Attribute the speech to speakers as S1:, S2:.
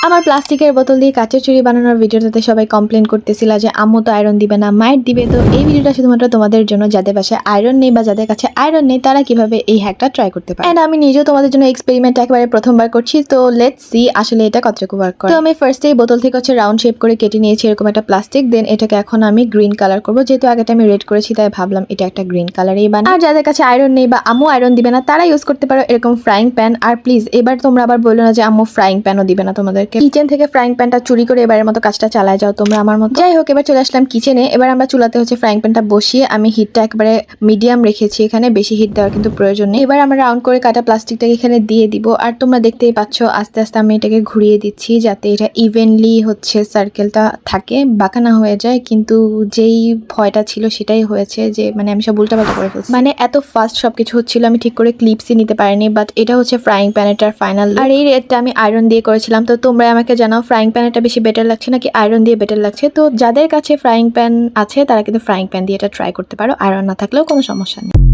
S1: আমার প্লাস্টিকের বোতল দিয়ে কাচের চুড়ি বানানোর ভিডিওটাতে সবাই কমপ্লেন করতেছিল যে আম্মু তো আয়রন দিবে না, মায়ের দিবে। তো এই ভিডিওটা শুধুমাত্র তোমাদের জন্য, যাদের বাসায় আয়রন নেই বা যাদের কাছে আয়রন নেই তারা কিভাবে এই হ্যাকটা ট্রাই করতে পারে। এন্ড আমি নিজেও তোমাদের জন্য এক্সপেরিমেন্ট একেবারে প্রথমবার করছি, তো লেটস সি আসলে এটা কতটুকু ওয়ার্ক করে। তো আমি ফার্স্টেই বোতল থেকে রাউন্ড শেপ করে কেটে নিয়েছি এরকম একটা প্লাস্টিক। দেন এটাকে এখন আমি গ্রিন কালার করবো, যেহেতু আগেটা আমি রেড করেছি তাই ভাবলাম এটা একটা গ্রিন কালারই বানাই। আর যাদের কাছে আয়রন নেই বা আম্মু আয়রন দিবে না তারা ইউজ করতে পারো এরকম ফ্রাইং প্যান। আর প্লিজ এবার তোমরা আবার বলো না যে আম্মু ফ্রাইং প্যানও দিবে না তোমাদেরকে। কিচেন থেকে ফ্রাইং প্যানটা চুরি করে এবারের মতো কাজটা চালায় যাও তোমরা আমার মতো। যাই হোক, এবার চলে আসলাম কিচেনে। এবার আমরা চুলাতে ফ্রাইং প্যানটা বসিয়ে আমি হিটটা একবারে মিডিয়াম রেখেছি, এখানে বেশি হিট দেওয়ার কিন্তু প্রয়োজন নেই। এবার আমরা রাউন্ড করে কাটা প্লাস্টিকটাকে এখানে দিয়ে দিব। আর তোমরা দেখতেই পাচ্ছ আস্তে আস্তে আমি এটাকে ঘুরিয়ে দিচ্ছি যাতে এটা ইভেনলি সার্কেলটা থাকে, বাঁকা না হয়ে যায়। কিন্তু যেই ভয়টা ছিল সেটাই হয়েছে, যে মানে আমি সব উল্টাপাল্টা করে ফেলছি। মানে এত ফাস্ট সবকিছু হচ্ছিল, আমি ঠিক করে ক্লিপসই নিতে পারিনি। বাট এটা ফ্রাইং প্যানেটার ফাইনাল। আর এই রেডটা আমি আয়রন দিয়ে করেছিলাম। তো তোমরা আমাকে জানাও ফ্রাইং প্যান এটা বেশি বেটার লাগছে নাকি আয়রন দিয়ে বেটার লাগছে। তো যাদের কাছে ফ্রাইং প্যান আছে তারা কিন্তু ফ্রাইং প্যান দিয়ে এটা ট্রাই করতে পারো, আয়রন না থাকলেও কোনো সমস্যা নেই।